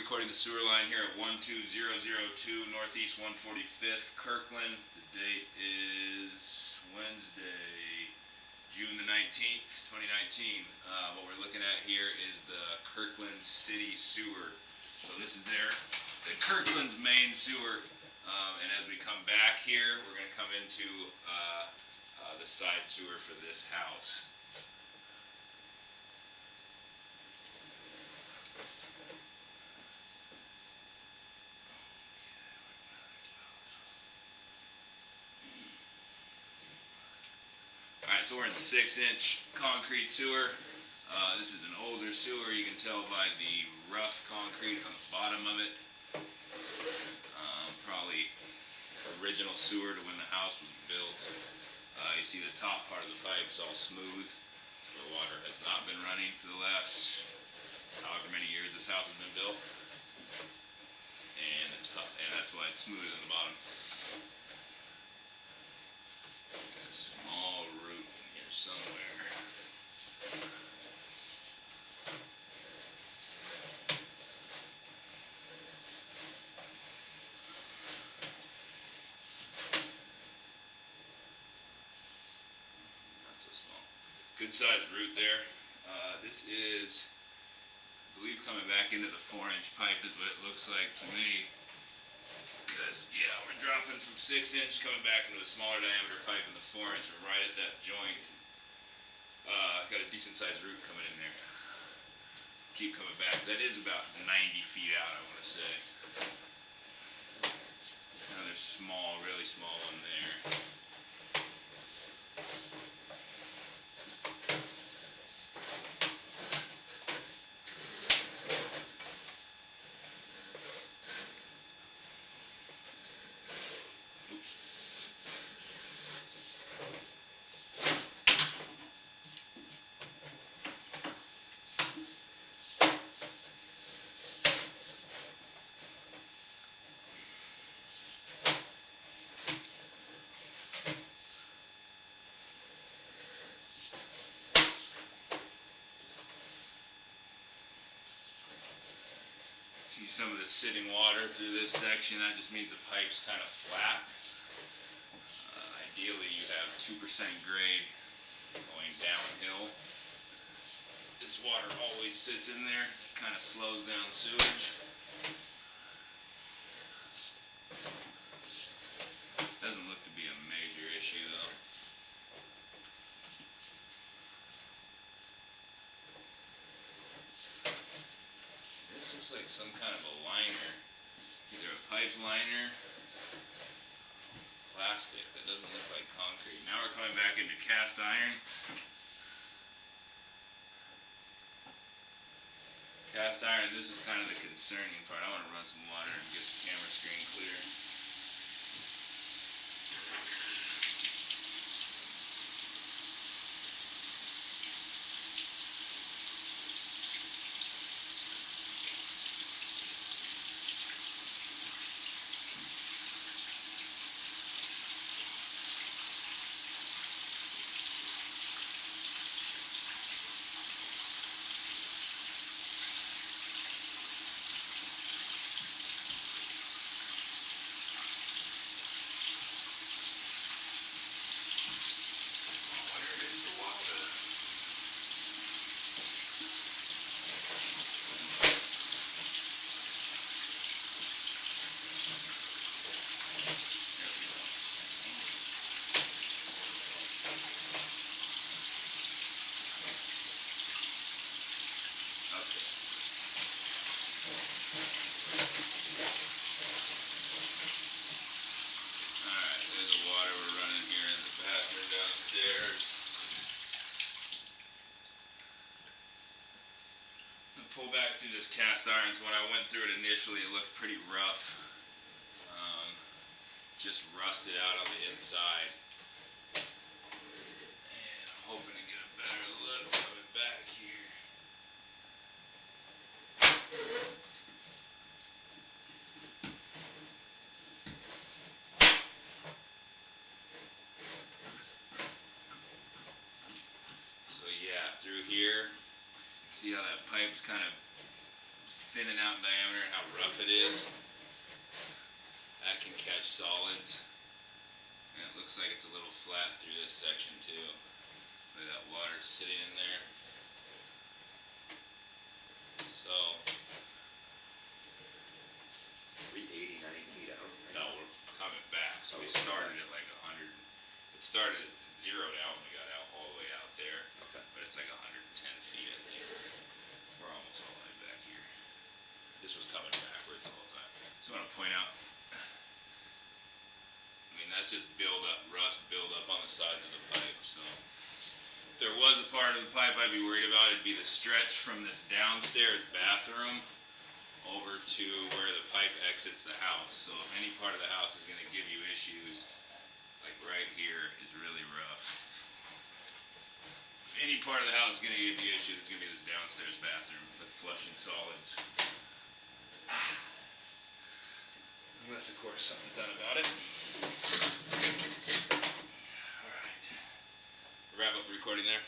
recording the sewer line here at 12002 Northeast 145th, Kirkland. The date is Wednesday, June the 19th, 2019. What we're looking at here is the Kirkland City Sewer. So this is the Kirkland's main sewer. And as we come back here, we're going to come into the side sewer for this house. Alright, so we're in 6-inch concrete sewer. This is an older sewer. You can tell by the rough concrete on the bottom of it. Probably original sewer to when the house was built. You see the top part of the pipe is all smooth, where water has not been running for the last however many years this house has been built. And that's why it's smooth at the bottom. Got a small root in here somewhere. Not so small. Good sized root there. This is, I believe, coming back into the 4-inch pipe is what it looks like to me. Because, yeah, we're dropping from 6-inch, coming back into a smaller diameter pipe in the 4-inch, and right at that joint. Got a decent sized root coming in there. Keep coming back. That is about 90 feet out, I want to say. Another small, really small one there. See some of the sitting water through this section. That just means the pipe's kind of flat. Ideally you have 2% grade going downhill. This water always sits in there, kind of slows down sewage. Doesn't look to be a major issue though. This looks like some kind of a liner, either a pipe liner, plastic. That doesn't look like concrete. Now we're coming back into cast iron. Cast iron, this is kind of the concerning part. I want to run some water and get the camera screen clear. Pull back through this cast iron. So when I went through it initially, it looked pretty rough. Just rusted out on the inside. And I'm hoping to get a better look coming back here. So yeah, through here, see how that pipe's kind of thinning out in diameter and how rough it is. That can catch solids. And it looks like it's a little flat through this section too. Where that water's sitting in there. So, We 80, 90 feet out. Right? no, we're coming back. So we started at like 100. It started at zeroed out when we got out all the way out there. Okay. But it's like 110 feet, I think. We're almost all the way back here. This was coming backwards the whole time. So I want to point out, I mean, that's just rust build up on the sides of the pipe. So if there was a part of the pipe I'd be worried about, it'd be the stretch from this downstairs bathroom over to where the pipe exits the house. So if any part of the house is going to give you issues, like right here is really rough. If any part of the house is going to give you issues, it's going to be this downstairs bathroom with flushing solids. Unless, of course, something's done about it. Alright. Wrap up the recording there.